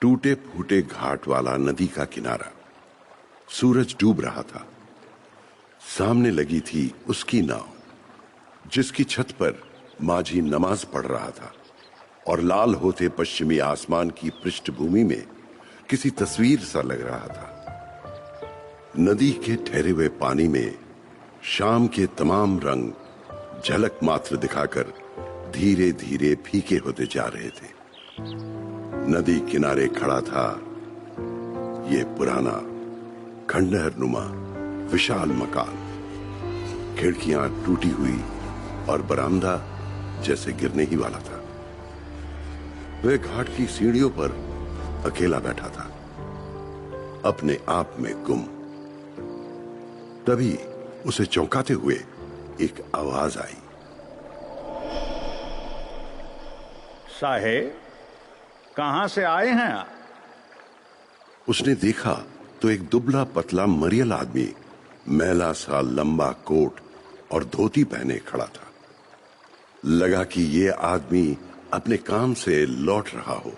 टूटे फूटे घाट वाला नदी का किनारा। सूरज डूब रहा था। सामने लगी थी उसकी नाव, जिसकी छत पर माझी नमाज पढ़ रहा था और लाल होते पश्चिमी आसमान की पृष्ठभूमि में किसी तस्वीर सा लग रहा था। नदी के ठहरे हुए पानी में शाम के तमाम रंग झलक मात्र दिखाकर धीरे धीरे फीके होते जा रहे थे। नदी किनारे खड़ा था ये पुराना खंडहर नुमा विशाल मकान। खिड़कियां टूटी हुई और बरामदा जैसे गिरने ही वाला था। वह घाट की सीढ़ियों पर अकेला बैठा था, अपने आप में गुम। तभी उसे चौंकाते हुए एक आवाज आई। साहेब, कहां से आए हैं आप? उसने देखा तो एक दुबला पतला मरियल आदमी मैला सा लंबा कोट और धोती पहने खड़ा था। लगा कि ये आदमी अपने काम से लौट रहा हो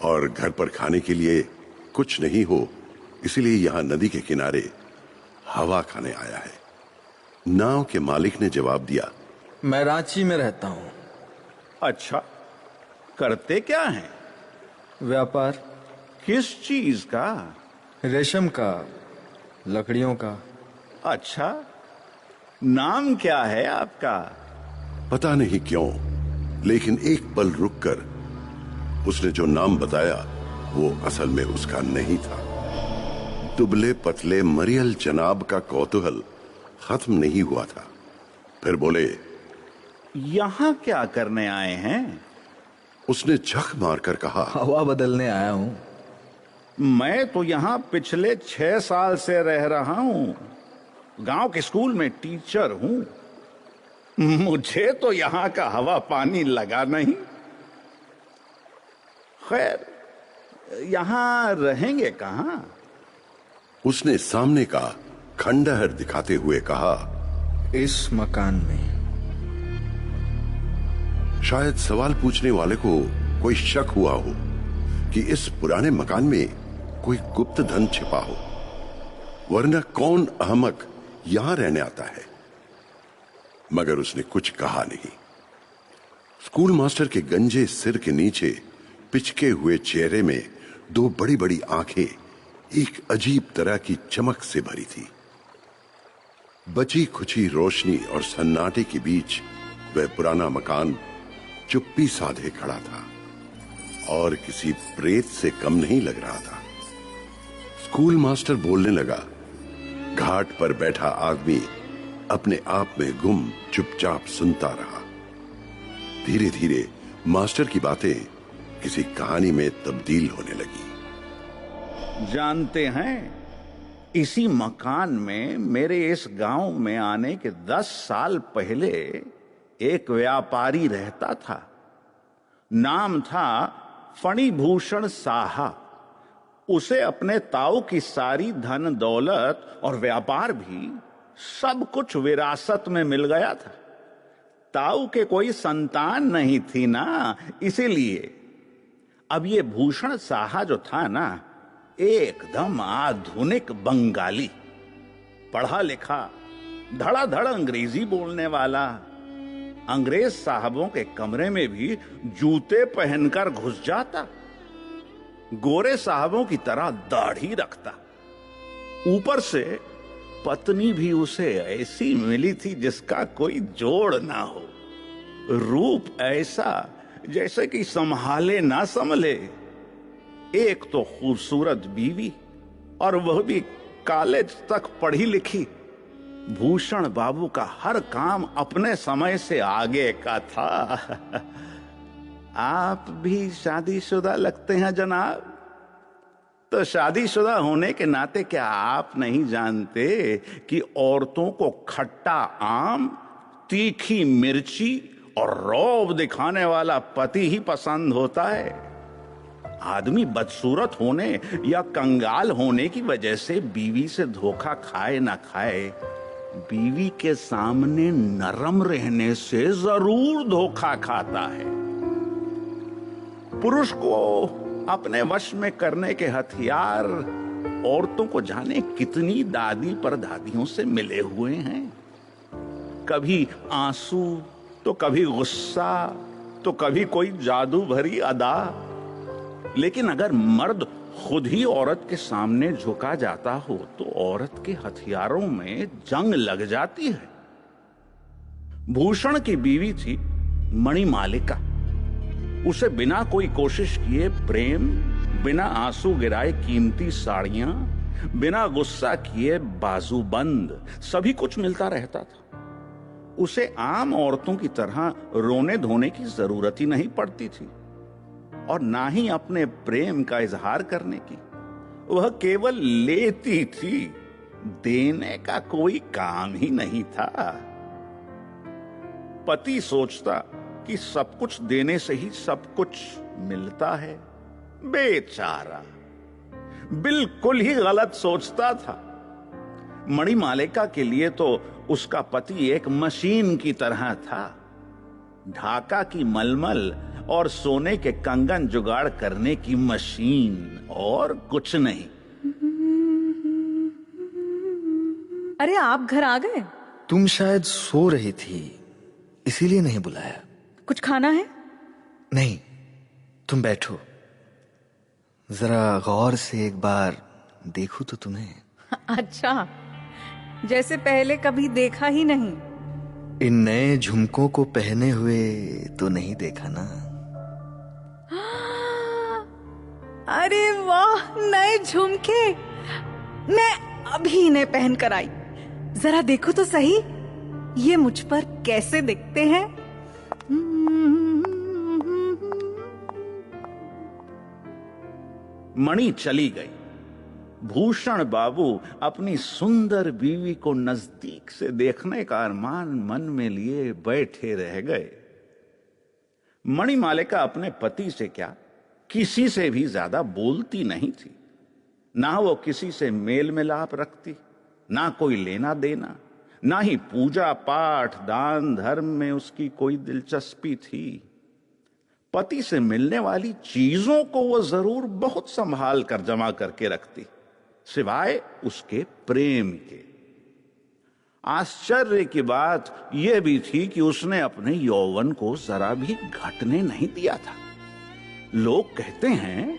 और घर पर खाने के लिए कुछ नहीं हो, इसलिए यहां नदी के किनारे हवा खाने आया है। नाव के मालिक ने जवाब दिया, मैं रांची में रहता हूं। अच्छा, करते क्या हैं? व्यापार। किस चीज का? रेशम का, लकड़ियों का। अच्छा, नाम क्या है आपका? पता नहीं क्यों, लेकिन एक पल रुककर उसने जो नाम बताया वो असल में उसका नहीं था। दुबले पतले मरियल जनाब का कौतूहल खत्म नहीं हुआ था। फिर बोले, यहां क्या करने आए हैं? उसने झक मारकर कहा, हवा बदलने आया हूं। मैं तो यहां पिछले 6 साल से रह रहा हूं। गांव के स्कूल में टीचर हूं। मुझे तो यहां का हवा पानी लगा नहीं। खैर, यहां रहेंगे कहां? उसने सामने का खंडहर दिखाते हुए कहा, इस मकान में। शायद सवाल पूछने वाले को कोई शक हुआ हो कि इस पुराने मकान में कोई गुप्त धन छिपा हो, वरना कौन अहमक यहां रहने आता है। मगर उसने कुछ कहा नहीं। स्कूल मास्टर के गंजे सिर के नीचे पिचके हुए चेहरे में दो बड़ी बड़ी आंखें एक अजीब तरह की चमक से भरी थी। बची खुची रोशनी और सन्नाटे के बीच वह पुराना मकान चुप्पी साधे खड़ा था और किसी प्रेत से कम नहीं लग रहा था। स्कूल मास्टर बोलने लगा। घाट पर बैठा आदमी अपने आप में गुम चुपचाप सुनता रहा। धीरे धीरे मास्टर की बातें किसी कहानी में तब्दील होने लगी। जानते हैं, इसी मकान में मेरे इस गांव में आने के 10 साल पहले एक व्यापारी रहता था। नाम था फणिभूषण साहा। उसे अपने ताऊ की सारी धन दौलत और व्यापार भी सब कुछ विरासत में मिल गया था। ताऊ के कोई संतान नहीं थी ना, इसीलिए अब ये भूषण साहा जो था ना, एकदम आधुनिक बंगाली, पढ़ा लिखा, धड़ाधड़ अंग्रेजी बोलने वाला। अंग्रेज साहबों के कमरे में भी जूते पहनकर घुस जाता। गोरे साहबों की तरह दाढ़ी रखता। ऊपर से पत्नी भी उसे ऐसी मिली थी जिसका कोई जोड़ ना हो। रूप ऐसा जैसे कि संभाले ना संभले। एक तो खूबसूरत बीवी, और वह भी कॉलेज तक पढ़ी लिखी। भूषण बाबू का हर काम अपने समय से आगे का था। आप भी शादीशुदा लगते हैं जनाब। तो शादीशुदा होने के नाते क्या आप नहीं जानते कि औरतों को खट्टा आम, तीखी मिर्ची और रौब दिखाने वाला पति ही पसंद होता है? आदमी बदसूरत होने या कंगाल होने की वजह से बीवी से धोखा खाए ना खाए, बीवी के सामने नरम रहने से जरूर धोखा खाता है। पुरुष को अपने वश में करने के हथियार औरतों को जाने कितनी दादी परदादियों से मिले हुए हैं। कभी आंसू तो कभी गुस्सा तो कभी कोई जादू भरी अदा। लेकिन अगर मर्द खुद ही औरत के सामने झुका जाता हो तो औरत के हथियारों में जंग लग जाती है। भूषण की बीवी थी मणिमालिका। उसे बिना कोई कोशिश किए प्रेम, बिना आंसू गिराए कीमती साड़ियां, बिना गुस्सा किए बाजूबंद सभी कुछ मिलता रहता था। उसे आम औरतों की तरह रोने धोने की जरूरत ही नहीं पड़ती थी और ना ही अपने प्रेम का इजहार करने की। वह केवल लेती थी, देने का कोई काम ही नहीं था। पति सोचता कि सब कुछ देने से ही सब कुछ मिलता है। बेचारा बिल्कुल ही गलत सोचता था। मणिमालिका के लिए तो उसका पति एक मशीन की तरह था। ढाका की मलमल और सोने के कंगन जुगाड़ करने की मशीन, और कुछ नहीं। अरे आप घर आ गए? तुम शायद सो रही थी, इसीलिए नहीं बुलाया। कुछ खाना है? नहीं, तुम बैठो, जरा गौर से एक बार देखूं तो तुम्हें। अच्छा, जैसे पहले कभी देखा ही नहीं। इन नए झुमकों को पहने हुए तो नहीं देखा ना? अरे वाह, नए झुमके! मैं अभी इन्हें पहन कर आई। जरा देखो तो सही, ये मुझ पर कैसे दिखते हैं। मणि चली गई। भूषण बाबू अपनी सुंदर बीवी को नजदीक से देखने का अरमान मन में लिए बैठे रह गए। मणिमालिका अपने पति से क्या, किसी से भी ज्यादा बोलती नहीं थी। ना वो किसी से मेल मिलाप रखती, ना कोई लेना देना, ना ही पूजा पाठ दान धर्म में उसकी कोई दिलचस्पी थी। पति से मिलने वाली चीजों को वो जरूर बहुत संभाल कर जमा करके रखती, सिवाय उसके प्रेम के। आश्चर्य की बात यह भी थी कि उसने अपने यौवन को जरा भी घटने नहीं दिया था। लोग कहते हैं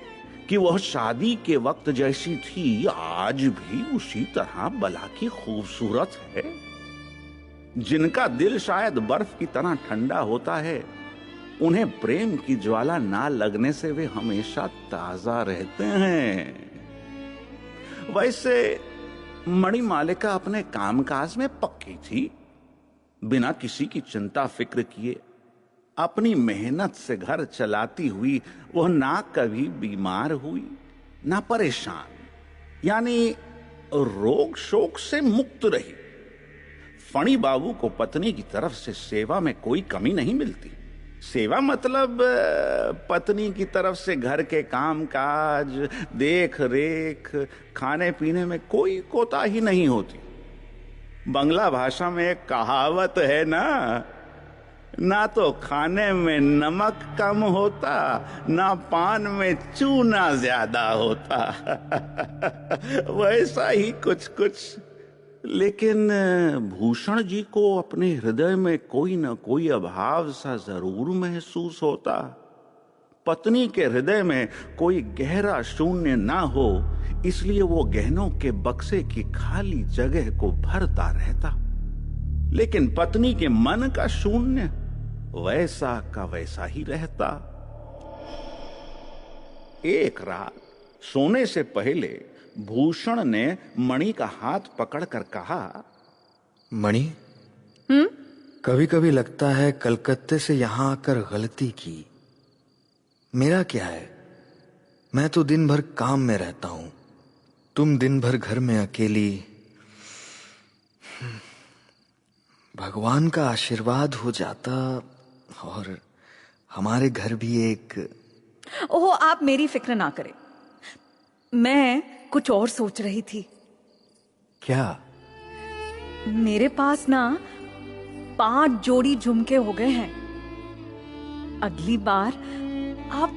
कि वह शादी के वक्त जैसी थी, आज भी उसी तरह भला की खूबसूरत है। जिनका दिल शायद बर्फ की तरह ठंडा होता है, उन्हें प्रेम की ज्वाला ना लगने से वे हमेशा ताजा रहते हैं। वैसे मणिमालिका अपने कामकाज में पक्की थी। बिना किसी की चिंता फिक्र किए अपनी मेहनत से घर चलाती हुई वह ना कभी बीमार हुई ना परेशान, यानी रोग शोक से मुक्त रही। फणी बाबू को पत्नी की तरफ से सेवा में कोई कमी नहीं मिलती। सेवा मतलब पत्नी की तरफ से घर के काम काज, देख रेख, खाने पीने में कोई कोताही नहीं होती। बंगला भाषा में एक कहावत है ना तो खाने में नमक कम होता, ना पान में चूना ज्यादा होता। वैसा ही कुछ कुछ। लेकिन भूषण जी को अपने हृदय में कोई न कोई अभाव सा जरूर महसूस होता। पत्नी के हृदय में कोई गहरा शून्य ना हो, इसलिए वो गहनों के बक्से की खाली जगह को भरता रहता। लेकिन पत्नी के मन का शून्य वैसा का वैसा ही रहता। एक रात सोने से पहले भूषण ने मणि का हाथ पकड़कर कहा, मणि, कभी कभी लगता है कलकत्ते से यहां आकर गलती की। मेरा क्या है, मैं तो दिन भर काम में रहता हूं, तुम दिन भर घर में अकेली। भगवान का आशीर्वाद हो जाता और हमारे घर भी एक। ओह, आप मेरी फिक्र ना करें, मैं कुछ और सोच रही थी। क्या? मेरे पास ना 5 जोड़ी झुमके हो गए हैं। अगली बार आप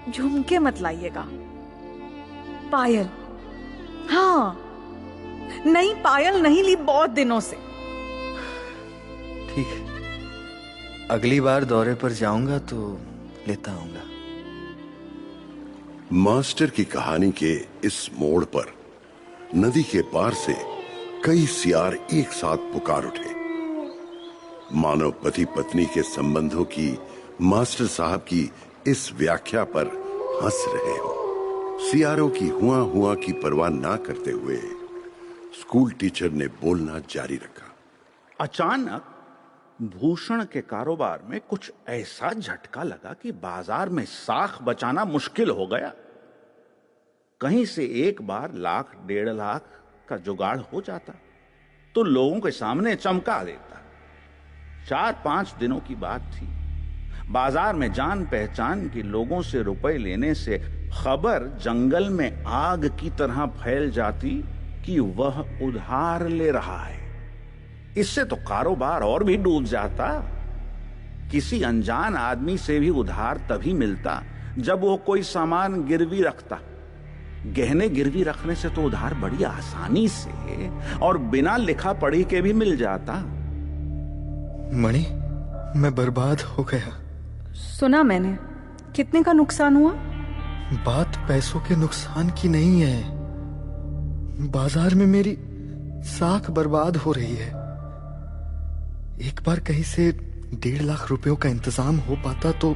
झुमके मत लाइएगा, पायल। हाँ, नई पायल नहीं ली बहुत दिनों से। ठीक है, अगली बार दौरे पर जाऊंगा तो लेता आऊंगा। मास्टर की कहानी के इस मोड़ पर नदी के पार से कई सियार एक साथ पुकार उठे। मानव पति पत्नी के संबंधों की मास्टर साहब की इस व्याख्या पर हंस रहे हो। सियारों की हुआ की परवाह ना करते हुए स्कूल टीचर ने बोलना जारी रखा। अचानक भूषण के कारोबार में कुछ ऐसा झटका लगा कि बाजार में साख बचाना मुश्किल हो गया। कहीं से एक बार 1,00,000 1.5 लाख का जुगाड़ हो जाता तो लोगों के सामने चमका देता। 4-5 दिनों की बात थी। बाजार में जान पहचान के लोगों से रुपए लेने से खबर जंगल में आग की तरह फैल जाती कि वह उधार ले रहा है। इससे तो कारोबार और भी डूब जाता। किसी अनजान आदमी से भी उधार तभी मिलता जब वो कोई सामान गिरवी रखता। गहने गिरवी रखने से तो उधार बड़ी आसानी से और बिना लिखा पढ़ी के भी मिल जाता। मणि, मैं बर्बाद हो गया। सुना मैंने, कितने का नुकसान हुआ? बात पैसों के नुकसान की नहीं है, बाजार में मेरी साख बर्बाद हो रही है। एक बार कहीं से 1.5 लाख रुपयों का इंतजाम हो पाता तो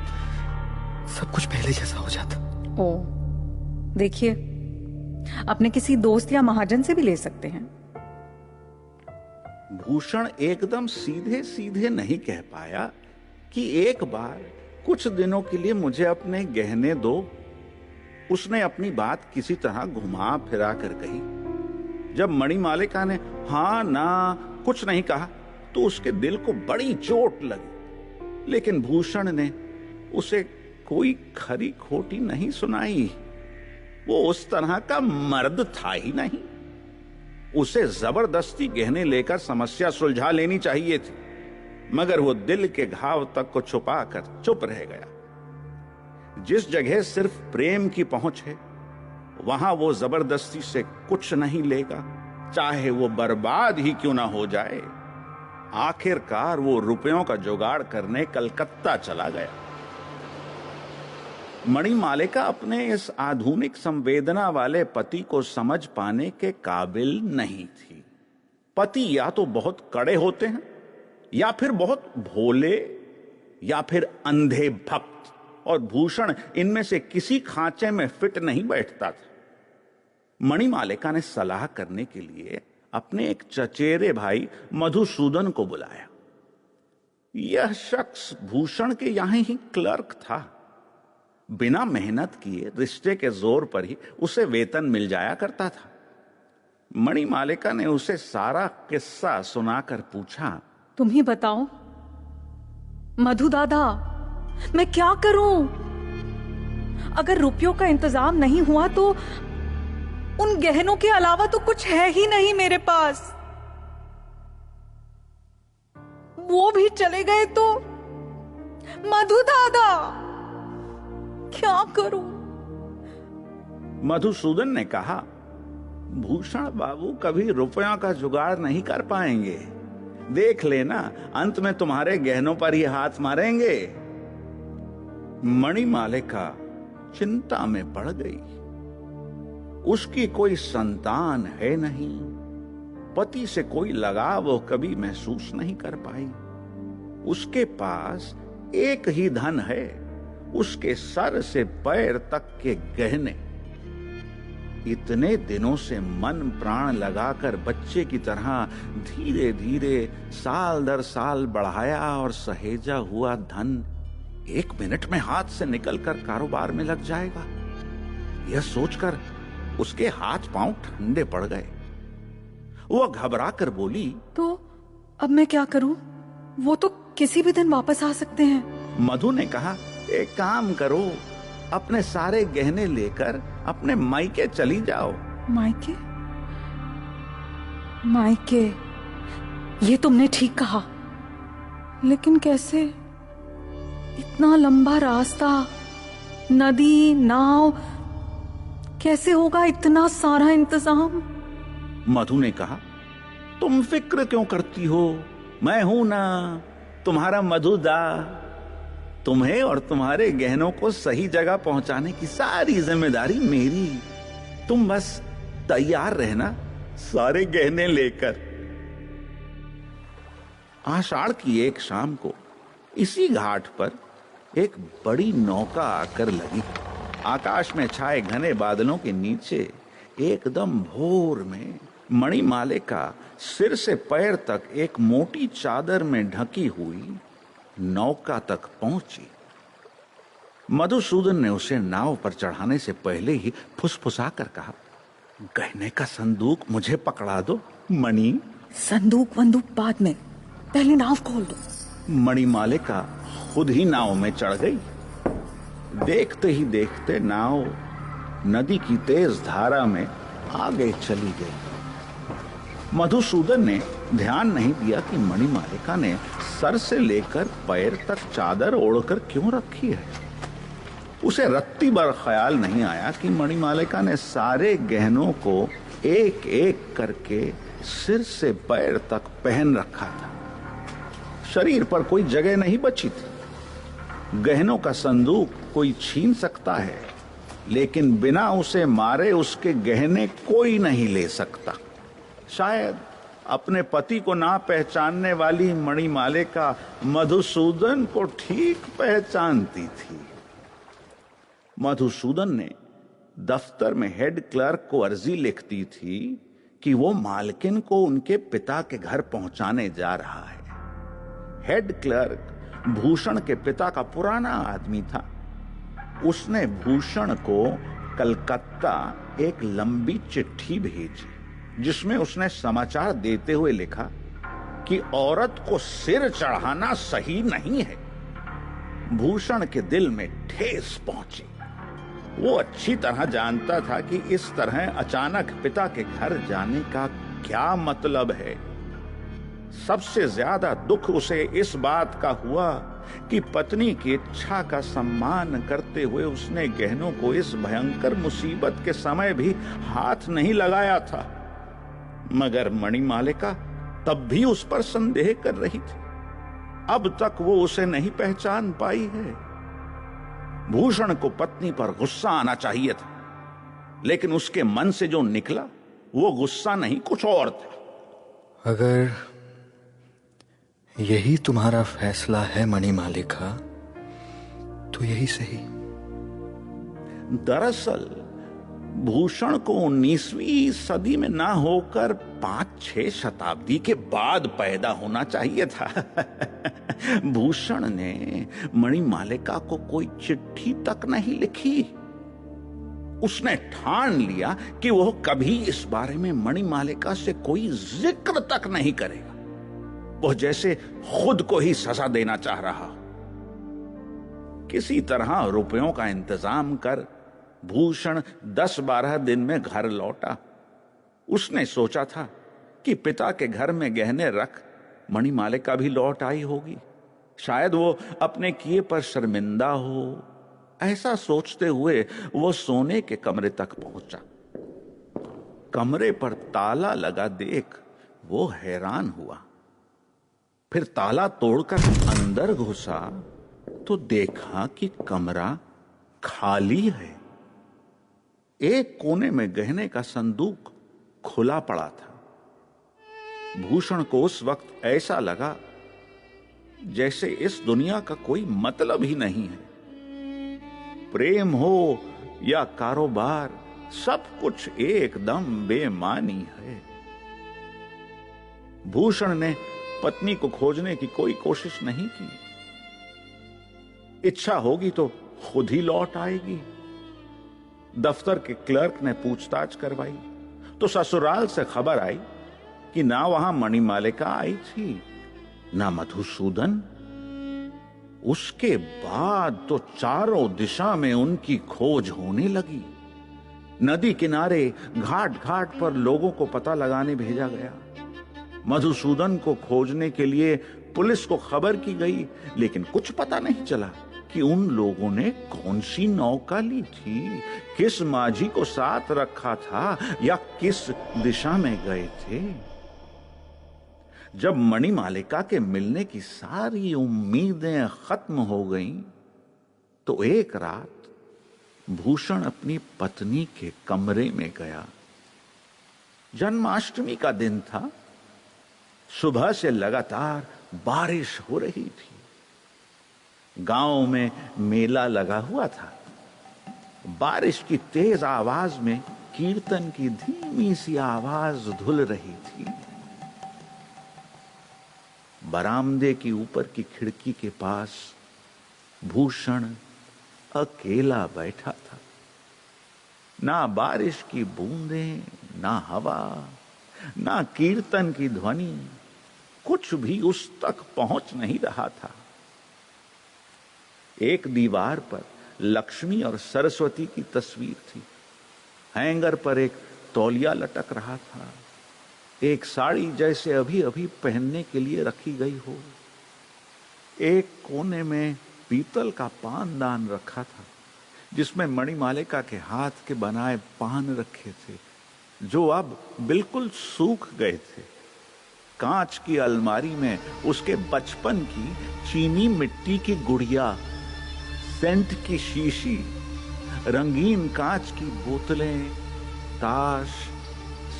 सब कुछ पहले जैसा हो जाता। ओ, देखिए, अपने किसी दोस्त या महाजन से भी ले सकते हैं। भूषण एकदम सीधे सीधे नहीं कह पाया कि एक बार कुछ दिनों के लिए मुझे अपने गहने दो। उसने अपनी बात किसी तरह घुमा फिरा कर कही। जब मणिमालिका ने हाँ ना कुछ नहीं कहा तो उसके दिल को बड़ी चोट लगी, लेकिन भूषण ने उसे कोई खरी खोटी नहीं सुनाई। वो उस तरह का मर्द था ही नहीं। उसे जबरदस्ती गहने लेकर समस्या सुलझा लेनी चाहिए थी, मगर वो दिल के घाव तक को छुपाकर चुप रह गया। जिस जगह सिर्फ प्रेम की पहुंच है, वहां वो जबरदस्ती से कुछ नहीं लेगा, चाहे वो बर्बाद ही क्यों ना हो जाए। आखिरकार वो रुपयों का जुगाड़ करने कलकत्ता चला गया। मणिमालिका अपने इस आधुनिक संवेदना वाले पति को समझ पाने के काबिल नहीं थी। पति या तो बहुत कड़े होते हैं, या फिर बहुत भोले, या फिर अंधे भक्त, और भूषण इनमें से किसी खांचे में फिट नहीं बैठता था। मणिमालिका ने सलाह करने के लिए अपने एक चचेरे भाई मधुसूदन को बुलाया। यह शख्स भूषण के यहां ही क्लर्क था। बिना मेहनत किए रिश्ते के जोर पर ही उसे वेतन मिल जाया करता था। मणिमालिका ने उसे सारा किस्सा सुनाकर पूछा, तुम ही बताओ मधु दादा, मैं क्या करूं? अगर रुपयों का इंतजाम नहीं हुआ तो उन गहनों के अलावा तो कुछ है ही नहीं मेरे पास। वो भी चले गए तो मधु दादा, क्या करूं? मधुसूदन ने कहा, भूषण बाबू कभी रुपयों का जुगाड़ नहीं कर पाएंगे। देख लेना, अंत में तुम्हारे गहनों पर ही हाथ मारेंगे। मणिमालिका चिंता में पड़ गई। उसकी कोई संतान है नहीं, पति से कोई लगाव वो कभी महसूस नहीं कर पाई। उसके पास एक ही धन है, उसके सर से पैर तक के गहने। इतने दिनों से मन प्राण लगाकर बच्चे की तरह धीरे धीरे साल दर साल बढ़ाया और सहेजा हुआ धन 1 मिनट में हाथ से निकलकर कारोबार में लग जाएगा। यह सोचकर उसके हाथ पांव ठंडे पड़ गए। वह घबरा कर बोली, तो अब मैं क्या करूं? वो तो किसी भी दिन वापस आ सकते हैं। मधु ने कहा, एक काम करो, अपने सारे गहने लेकर अपने मायके चली जाओ। मायके? मायके, ये तुमने ठीक कहा, लेकिन कैसे? इतना लंबा रास्ता, नदी, नाव, कैसे होगा इतना सारा इंतजाम? मधु ने कहा, तुम फिक्र क्यों करती हो, मैं हूं ना, तुम्हारा मधुदा। तुम्हें और तुम्हारे गहनों को सही जगह पहुंचाने की सारी जिम्मेदारी मेरी। तुम बस तैयार रहना सारे गहने लेकर। आषाढ़ की एक शाम को इसी घाट पर एक बड़ी नौका आकर लगी। आकाश में छाए घने बादलों के नीचे एकदम भोर में मणिमालिका सिर से पैर तक एक मोटी चादर में ढकी हुई नौका तक पहुंची। मधुसूदन ने उसे नाव पर चढ़ाने से पहले ही फुसफुसा कर कहा, गहने का संदूक मुझे पकड़ा दो मणि। संदूक वंदूक बाद में, पहले नाव खोल दो। मणिमालिका खुद ही नाव में चढ़ गई। देखते ही देखते नाव नदी की तेज धारा में आगे चली गई। मधुसूदन ने ध्यान नहीं दिया कि मणिमालिका ने सर से लेकर पैर तक चादर ओढ़कर क्यों रखी है। उसे रत्ती भर ख्याल नहीं आया कि मणिमालिका ने सारे गहनों को एक एक करके सिर से पैर तक पहन रखा था। शरीर पर कोई जगह नहीं बची थी। गहनों का संदूक कोई छीन सकता है, लेकिन बिना उसे मारे उसके गहने कोई नहीं ले सकता। शायद अपने पति को ना पहचानने वाली मणिमालिका मधुसूदन को ठीक पहचानती थी। मधुसूदन ने दफ्तर में हेड क्लर्क को अर्जी लिख दी थी कि वो मालकिन को उनके पिता के घर पहुंचाने जा रहा है। हेड क्लर्क भूषण के पिता का पुराना आदमी था। उसने भूषण को कलकत्ता एक लंबी चिट्ठी भेजी, जिसमें उसने समाचार देते हुए लिखा कि औरत को सिर चढ़ाना सही नहीं है। भूषण के दिल में ठेस पहुंची। वो अच्छी तरह जानता था कि इस तरह अचानक पिता के घर जाने का क्या मतलब है। सबसे ज्यादा दुख उसे इस बात का हुआ कि पत्नी की इच्छा का सम्मान करते हुए उसने गहनों को इस भयंकर मुसीबत के समय भी हाथ नहीं लगाया था। मगर मणिमालिका तब भी उस पर संदेह कर रही थी। अब तक वो उसे नहीं पहचान पाई है। भूषण को पत्नी पर गुस्सा आना चाहिए था, लेकिन उसके मन से जो निकला वो गुस्सा नहीं, कुछ और था। अगर यही तुम्हारा फैसला है मणिमालिका, तो यही सही। दरअसल भूषण को 19वीं सदी में ना होकर 5-6 शताब्दी के बाद पैदा होना चाहिए था। भूषण ने मणिमालिका को कोई चिट्ठी तक नहीं लिखी। उसने ठान लिया कि वह कभी इस बारे में मणिमालिका से कोई जिक्र तक नहीं करेगा। वह जैसे खुद को ही सजा देना चाह रहा। किसी तरह रुपयों का इंतजाम कर भूषण 10-12 दिन में घर लौटा। उसने सोचा था कि पिता के घर में गहने रख मणिमालिका भी लौट आई होगी। शायद वो अपने किए पर शर्मिंदा हो। ऐसा सोचते हुए वो सोने के कमरे तक पहुंचा। कमरे पर ताला लगा देख वो हैरान हुआ। फिर ताला तोड़कर अंदर घुसा तो देखा कि कमरा खाली है। एक कोने में गहने का संदूक खुला पड़ा था। भूषण को उस वक्त ऐसा लगा जैसे इस दुनिया का कोई मतलब ही नहीं है। प्रेम हो या कारोबार, सब कुछ एकदम बेमानी है। भूषण ने पत्नी को खोजने की कोई कोशिश नहीं की। इच्छा होगी तो खुद ही लौट आएगी। दफ्तर के क्लर्क ने पूछताछ करवाई तो ससुराल से खबर आई कि ना वहां मणिमालिका आई थी, ना मधुसूदन। उसके बाद तो चारों दिशा में उनकी खोज होने लगी। नदी किनारे घाट घाट पर लोगों को पता लगाने भेजा गया। मधुसूदन को खोजने के लिए पुलिस को खबर की गई, लेकिन कुछ पता नहीं चला कि उन लोगों ने कौन सी नौका ली थी, किस माझी को साथ रखा था या किस दिशा में गए थे। जब मणिमालिका के मिलने की सारी उम्मीदें खत्म हो गईं, तो एक रात भूषण अपनी पत्नी के कमरे में गया। जन्माष्टमी का दिन था। सुबह से लगातार बारिश हो रही थी। गांव में मेला लगा हुआ था। बारिश की तेज आवाज में कीर्तन की धीमी सी आवाज धुल रही थी। बरामदे की ऊपर की खिड़की के पास भूषण अकेला बैठा था। ना बारिश की बूंदें, ना हवा, ना कीर्तन की ध्वनि, कुछ भी उस तक पहुंच नहीं रहा था। एक दीवार पर लक्ष्मी और सरस्वती की तस्वीर थी। हैंगर पर एक तौलिया लटक रहा था। एक साड़ी जैसे अभी अभी पहनने के लिए रखी गई हो। एक कोने में पीतल का पानदान रखा था, जिसमें मणिमालिका के हाथ के बनाए पान रखे थे, जो अब बिल्कुल सूख गए थे। कांच की अलमारी में उसके बचपन की चीनी मिट्टी की गुड़िया, सेंट की शीशी, रंगीन कांच की बोतलें, ताश,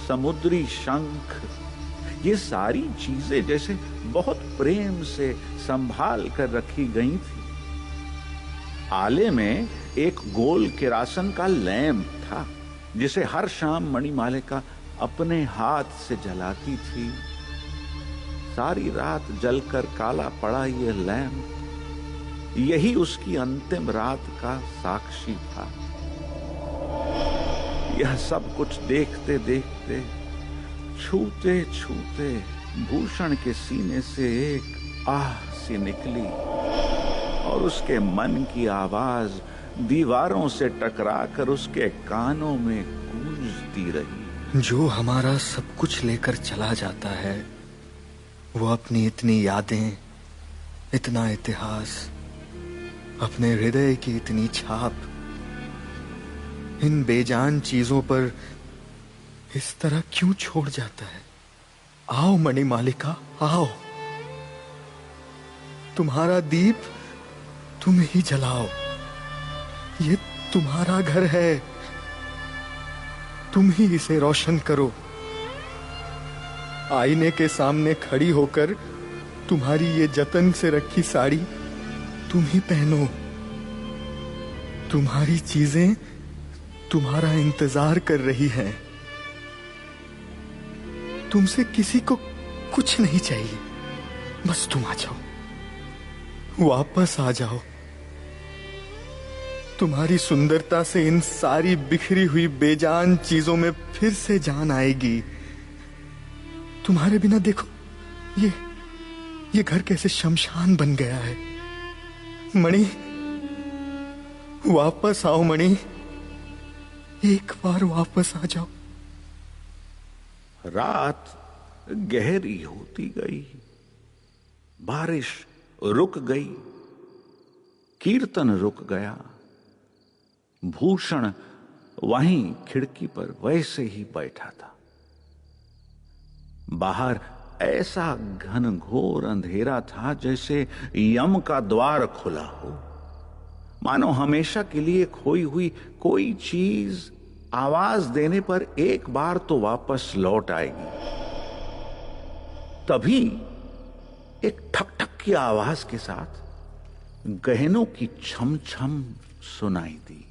समुद्री शंख, ये सारी चीजें जैसे बहुत प्रेम से संभाल कर रखी गई थी। आले में एक गोल केरासन का लैंप था, जिसे हर शाम मणिमालिका अपने हाथ से जलाती थी। सारी रात जलकर काला पड़ा ये लैंप, यही उसकी अंतिम रात का साक्षी था। यह सब कुछ देखते देखते, छूते छूते भूषण के सीने से एक आह सी निकली और उसके मन की आवाज दीवारों से टकराकर उसके कानों में गूंजती रही। जो हमारा सब कुछ लेकर चला जाता है, वो अपनी इतनी यादें, इतना इतिहास, अपने हृदय की इतनी छाप, इन बेजान चीजों पर इस तरह क्यों छोड़ जाता है? आओ मणिमालिका, आओ। तुम्हारा दीप तुम ही जलाओ। ये तुम्हारा घर है, तुम ही इसे रोशन करो। आईने के सामने खड़ी होकर तुम्हारी ये जतन से रखी साड़ी तुम ही पहनो। तुम्हारी चीजें तुम्हारा इंतजार कर रही हैं। तुमसे किसी को कुछ नहीं चाहिए, बस तुम आ जाओ, वापस आ जाओ। तुम्हारी सुंदरता से इन सारी बिखरी हुई बेजान चीजों में फिर से जान आएगी। तुम्हारे बिना देखो ये घर कैसे शमशान बन गया है। मणि, वापस आओ मणि, एक बार वापस आ जाओ। रात गहरी होती गई, बारिश रुक गई, कीर्तन रुक गया। भूषण वहीं खिड़की पर वैसे ही बैठा था। बाहर ऐसा घनघोर अंधेरा था जैसे यम का द्वार खुला हो। मानो हमेशा के लिए खोई हुई कोई चीज आवाज देने पर एक बार तो वापस लौट आएगी। तभी एक ठक ठक की आवाज के साथ गहनों की छम छम सुनाई दी।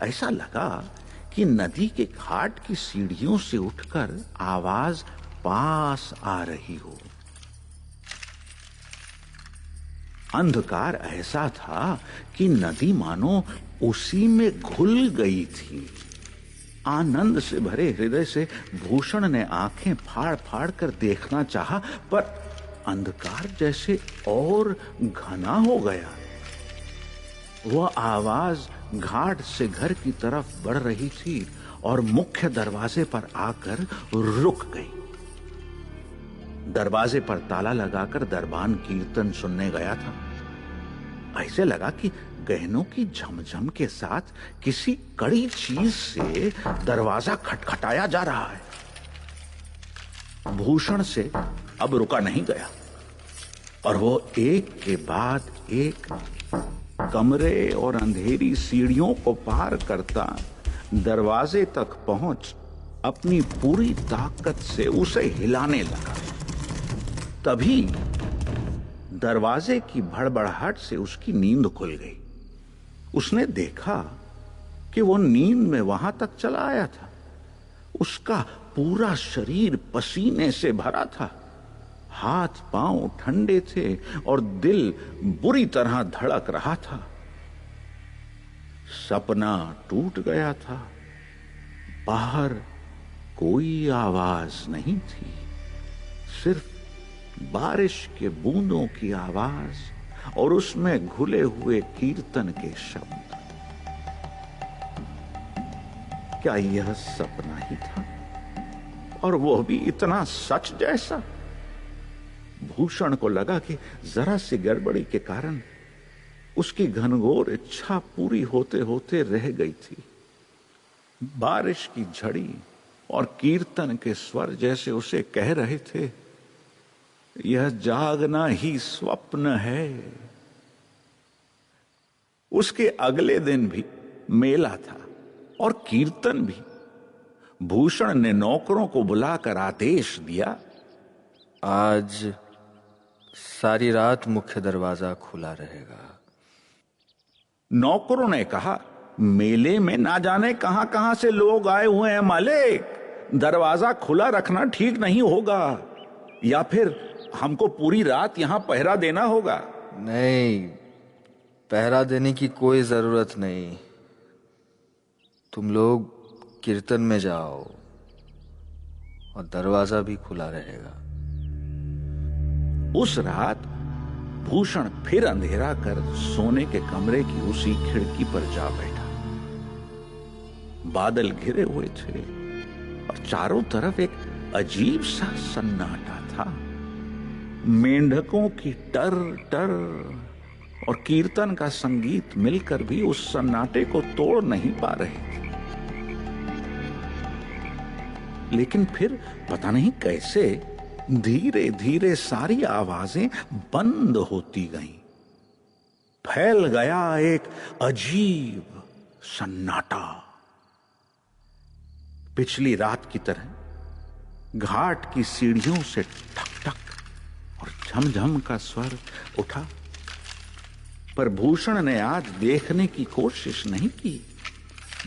ऐसा लगा कि नदी के घाट की सीढ़ियों से उठकर आवाज पास आ रही हो। अंधकार ऐसा था कि नदी मानो उसी में घुल गई थी। आनंद से भरे हृदय से भूषण ने आंखें फाड़ फाड़ कर देखना चाहा, पर अंधकार जैसे और घना हो गया। वह आवाज घाट से घर की तरफ बढ़ रही थी और मुख्य दरवाजे पर आकर रुक गई। दरवाजे पर ताला लगाकर दरबान कीर्तन सुनने गया था। ऐसे लगा कि गहनों की झमझम के साथ किसी कड़ी चीज से दरवाजा खटखटाया जा रहा है। भूषण से अब रुका नहीं गया और वो एक के बाद एक कमरे और अंधेरी सीढ़ियों को पार करता दरवाजे तक पहुंच अपनी पूरी ताकत से उसे हिलाने लगा। तभी दरवाजे की भड़बड़ाहट से उसकी नींद खुल गई। उसने देखा कि वो नींद में वहां तक चला आया था। उसका पूरा शरीर पसीने से भरा था, हाथ पांव ठंडे थे और दिल बुरी तरह धड़क रहा था। सपना टूट गया था। बाहर कोई आवाज नहीं थी, सिर्फ बारिश के बूंदों की आवाज और उसमें घुले हुए कीर्तन के शब्द। क्या यह सपना ही था, और वो भी इतना सच जैसा? भूषण को लगा कि जरा सी गड़बड़ी के कारण उसकी घनघोर इच्छा पूरी होते होते रह गई थी। बारिश की झड़ी और कीर्तन के स्वर जैसे उसे कह रहे थे, यह जागना ही स्वप्न है। उसके अगले दिन भी मेला था और कीर्तन भी। भूषण ने नौकरों को बुलाकर आदेश दिया, आज सारी रात मुख्य दरवाजा खुला रहेगा। नौकरों ने कहा, मेले में ना जाने कहां कहां से लोग आए हुए हैं मालिक, दरवाजा खुला रखना ठीक नहीं होगा, या फिर हमको पूरी रात यहां पहरा देना होगा। नहीं, पहरा देने की कोई जरूरत नहीं। तुम लोग कीर्तन में जाओ और दरवाजा भी खुला रहेगा। उस रात भूषण फिर अंधेरा कर सोने के कमरे की उसी खिड़की पर जा बैठा। बादल घिरे हुए थे और चारों तरफ एक अजीब सा सन्नाटा था। मेंढकों की टर टर और कीर्तन का संगीत मिलकर भी उस सन्नाटे को तोड़ नहीं पा रहे थे। लेकिन फिर पता नहीं कैसे धीरे धीरे सारी आवाजें बंद होती गईं। फैल गया एक अजीब सन्नाटा। पिछली रात की तरह घाट की सीढ़ियों से ठक ठक और झमझम का स्वर उठा, पर भूषण ने आज देखने की कोशिश नहीं की।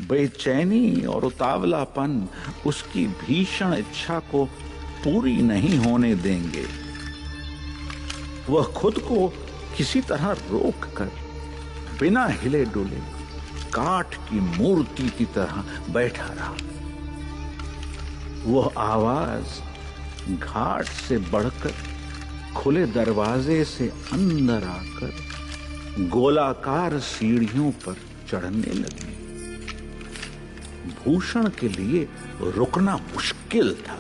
बेचैनी और उतावलापन उसकी भीषण इच्छा को पूरी नहीं होने देंगे। वह खुद को किसी तरह रोककर बिना हिले डुले काठ की मूर्ति की तरह बैठा रहा। वह आवाज घाट से बढ़कर खुले दरवाजे से अंदर आकर गोलाकार सीढ़ियों पर चढ़ने लगी। भूषण के लिए रुकना मुश्किल था।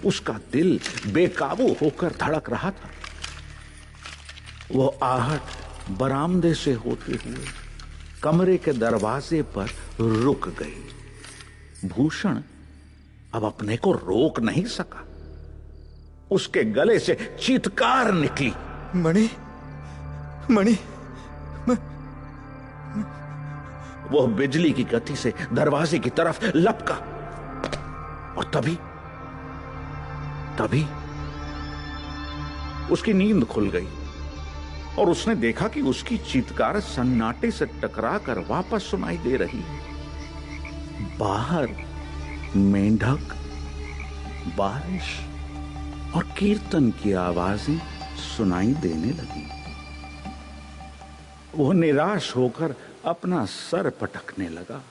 उसका दिल बेकाबू होकर धड़क रहा था। वह आहट बरामदे से होते हुए कमरे के दरवाजे पर रुक गई। भूषण अब अपने को रोक नहीं सका। उसके गले से चीत्कार निकली, मणि, मणि। वह बिजली की गति से दरवाजे की तरफ लपका और तभी उसकी नींद खुल गई और उसने देखा कि उसकी चीत्कार सन्नाटे से टकराकर वापस सुनाई दे रही है। बाहर मेंढक, बारिश और कीर्तन की आवाजें सुनाई देने लगी। वह निराश होकर अपना सर पटकने लगा।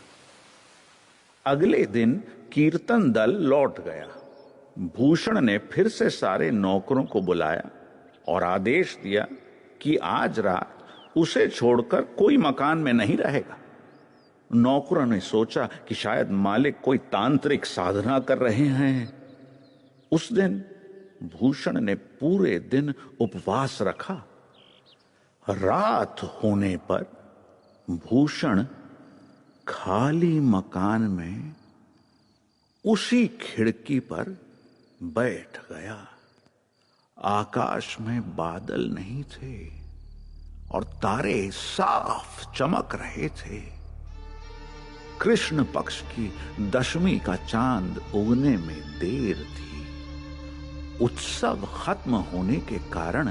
अगले दिन कीर्तन दल लौट गया। भूषण ने फिर से सारे नौकरों को बुलाया और आदेश दिया कि आज रात उसे छोड़कर कोई मकान में नहीं रहेगा। नौकरों ने सोचा कि शायद मालिक कोई तांत्रिक साधना कर रहे हैं। उस दिन भूषण ने पूरे दिन उपवास रखा। रात होने पर भूषण खाली मकान में उसी खिड़की पर बैठ गया। आकाश में बादल नहीं थे और तारे साफ चमक रहे थे। कृष्ण पक्ष की दशमी का चांद उगने में देर थी। उत्सव खत्म होने के कारण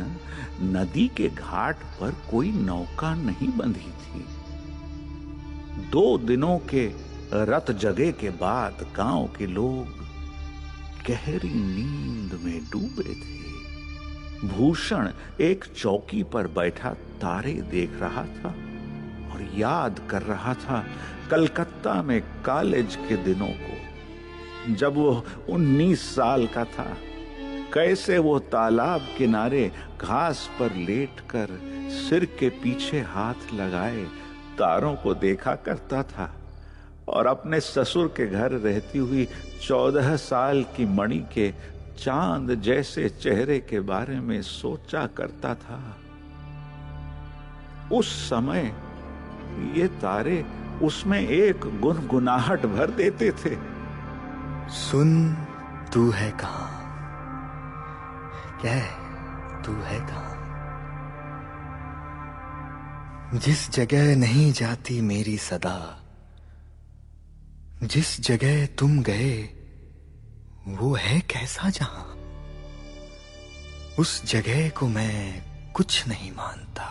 नदी के घाट पर कोई नौका नहीं बंधी थी। 2 दिनों के रत जगे के बाद गांव के लोग गहरी नींद में डूबे थे। भूषण एक चौकी पर बैठा तारे देख रहा था और याद कर रहा था कलकत्ता में कॉलेज के दिनों को, जब वो 19 साल का था। कैसे वो तालाब किनारे घास पर लेटकर सिर के पीछे हाथ लगाए तारों को देखा करता था और अपने ससुर के घर रहती हुई 14 साल की मणि के चांद जैसे चेहरे के बारे में सोचा करता था। उस समय ये तारे उसमें एक गुनगुनाहट भर देते थे। सुन, तू है कहां? क्या है, तू है कहां? जिस जगह नहीं जाती मेरी सदा, जिस जगह तुम गए वो है कैसा जहां? उस जगह को मैं कुछ नहीं मानता।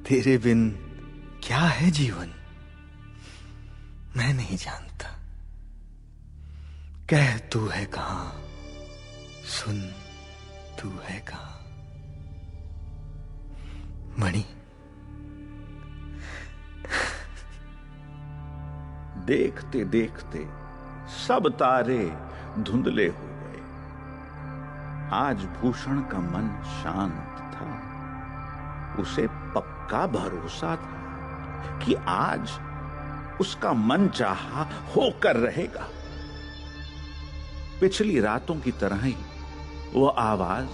तेरे बिन क्या है जीवन, मैं नहीं जानता। कह, तू है कहां? सुन, तू है कहां? मणि। देखते देखते सब तारे धुंधले हो गए। आज भूषण का मन शांत था। उसे पक्का भरोसा था कि आज उसका मन चाहा होकर रहेगा। पिछली रातों की तरह ही वो आवाज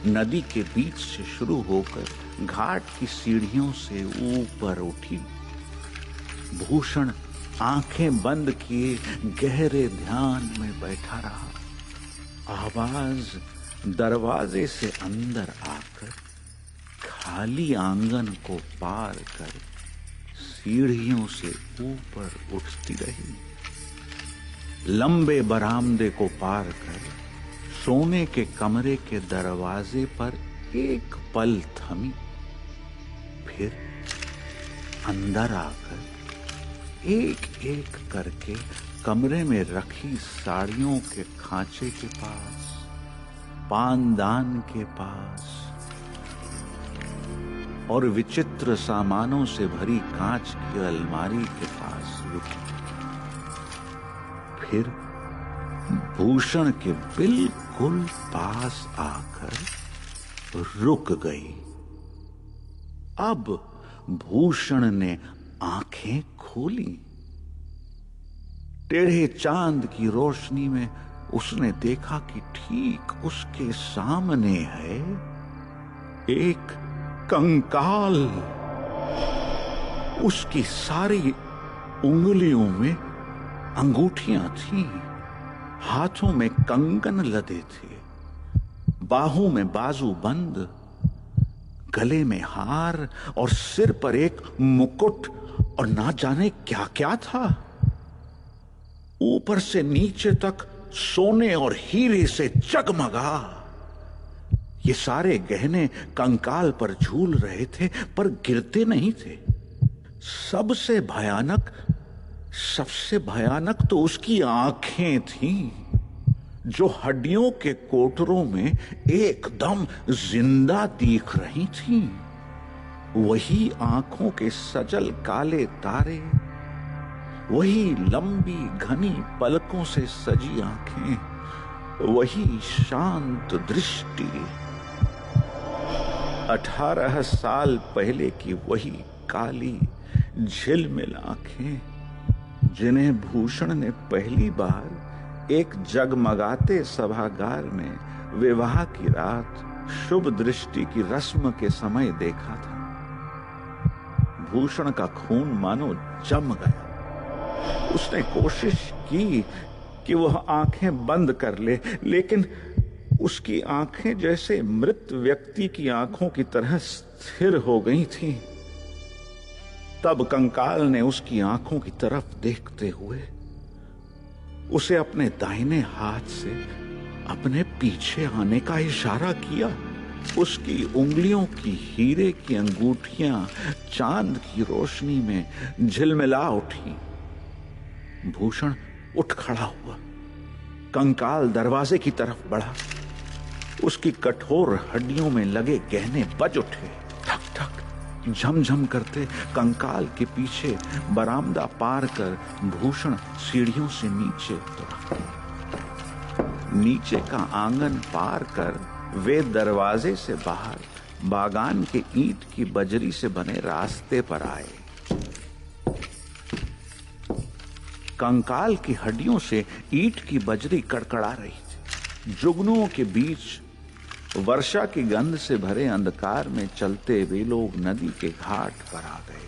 नदी के बीच से शुरू होकर घाट की सीढ़ियों से ऊपर उठी। भूषण आंखें बंद किए गहरे ध्यान में बैठा रहा। आवाज दरवाजे से अंदर आकर खाली आंगन को पार कर सीढ़ियों से ऊपर उठती रही। लंबे बरामदे को पार कर सोने के कमरे के दरवाजे पर एक पल थमी। फिर अंदर आकर एक एक करके कमरे में रखी साड़ियों के खांचे के पास, पानदान के पास और विचित्र सामानों से भरी कांच की अलमारी के पास रुकी। फिर भूषण के बिल्कुल पास आकर रुक गई। अब भूषण ने आंखें खोली। टेढ़े चांद की रोशनी में उसने देखा कि ठीक उसके सामने है एक कंकाल। उसकी सारी उंगलियों में अंगूठियां थीं, हाथों में कंगन लदे थे, बाहों में बाजू बंद, गले में हार और सिर पर एक मुकुट और ना जाने क्या क्या था। ऊपर से नीचे तक सोने और हीरे से जगमगा। ये सारे गहने कंकाल पर झूल रहे थे पर गिरते नहीं थे। सबसे भयानक तो उसकी आंखें थीं, जो हड्डियों के कोटरों में एकदम जिंदा दिख रही थीं। वही आंखों के सजल काले तारे, वही लंबी घनी पलकों से सजी आंखें, वही शांत दृष्टि। 18 साल पहले की वही काली झिलमिल आंखें, जिन्हें भूषण ने पहली बार एक जगमगाते सभागार में विवाह की रात शुभ दृष्टि की रस्म के समय देखा था। भूषण का खून मानो जम गया। उसने कोशिश की कि वह आंखें बंद कर ले, लेकिन उसकी आंखें जैसे मृत व्यक्ति की आंखों की तरह स्थिर हो गई थीं। तब कंकाल ने उसकी आंखों की तरफ देखते हुए उसे अपने दाहिने हाथ से अपने पीछे आने का इशारा किया। उसकी उंगलियों की हीरे की अंगूठियां चांद की रोशनी में झिलमिला उठी। भूषण उठ खड़ा हुआ। कंकाल दरवाजे की तरफ बढ़ा। उसकी कठोर हड्डियों में लगे गहने बज उठे। ठक ठक झमझम करते कंकाल के पीछे बरामदा पार कर भूषण सीढ़ियों से नीचे उतरा। नीचे का आंगन पार कर वे दरवाजे से बाहर बागान के ईंट की बजरी से बने रास्ते पर आए। कंकाल की हड्डियों से ईंट की बजरी कड़कड़ा रही थी। जुगनुओं के बीच वर्षा की गंध से भरे अंधकार में चलते वे लोग नदी के घाट पर आ गए।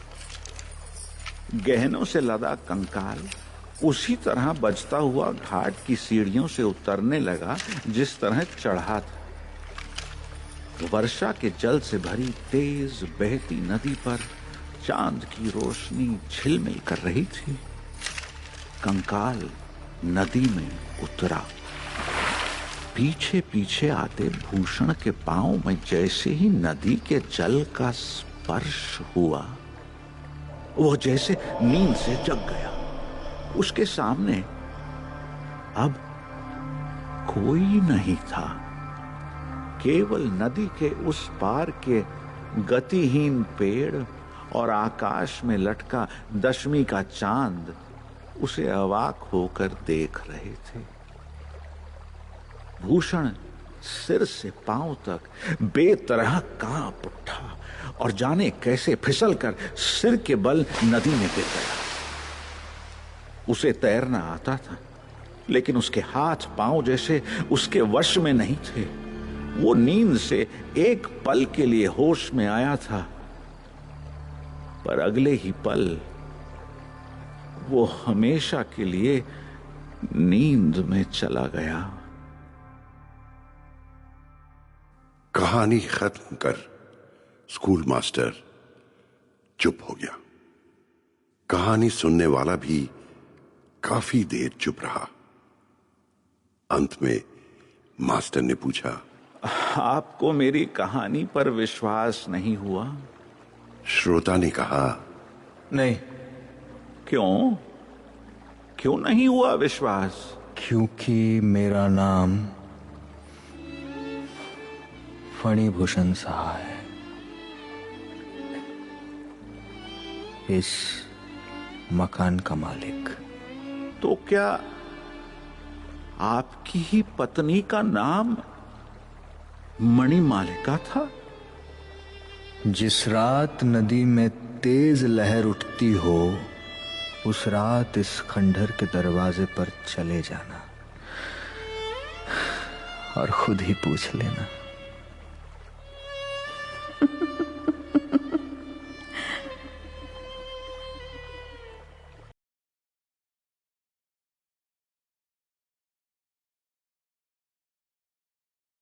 गहनों से लदा कंकाल उसी तरह बजता हुआ घाट की सीढ़ियों से उतरने लगा जिस तरह चढ़ा था। वर्षा के जल से भरी तेज बहती नदी पर चांद की रोशनी झिलमिल कर रही थी। कंकाल नदी में उतरा। पीछे पीछे आते भूषण के पांव में जैसे ही नदी के जल का स्पर्श हुआ, वो जैसे नींद से जग गया। उसके सामने अब कोई नहीं था। केवल नदी के उस पार के गतिहीन पेड़ और आकाश में लटका दशमी का चांद उसे अवाक होकर देख रहे थे। भूषण सिर से पांव तक बेतरह कांप उठा और जाने कैसे फिसलकर सिर के बल नदी में गिर गया। उसे तैरना आता था, लेकिन उसके हाथ पांव जैसे उसके वश में नहीं थे। वो नींद से एक पल के लिए होश में आया था, पर अगले ही पल वो हमेशा के लिए नींद में चला गया। कहानी खत्म कर स्कूल मास्टर चुप हो गया। कहानी सुनने वाला भी काफी देर चुप रहा। अंत में मास्टर ने पूछा, आपको मेरी कहानी पर विश्वास नहीं हुआ? श्रोता ने कहा, नहीं। क्यों? क्यों नहीं हुआ विश्वास? क्योंकि मेरा नाम फणिभूषण साहा है। इस मकान का मालिक। तो क्या आपकी ही पत्नी का नाम मणिमालिका था? जिस रात नदी में तेज लहर उठती हो, उस रात इस खंडहर के दरवाजे पर चले जाना और खुद ही पूछ लेना।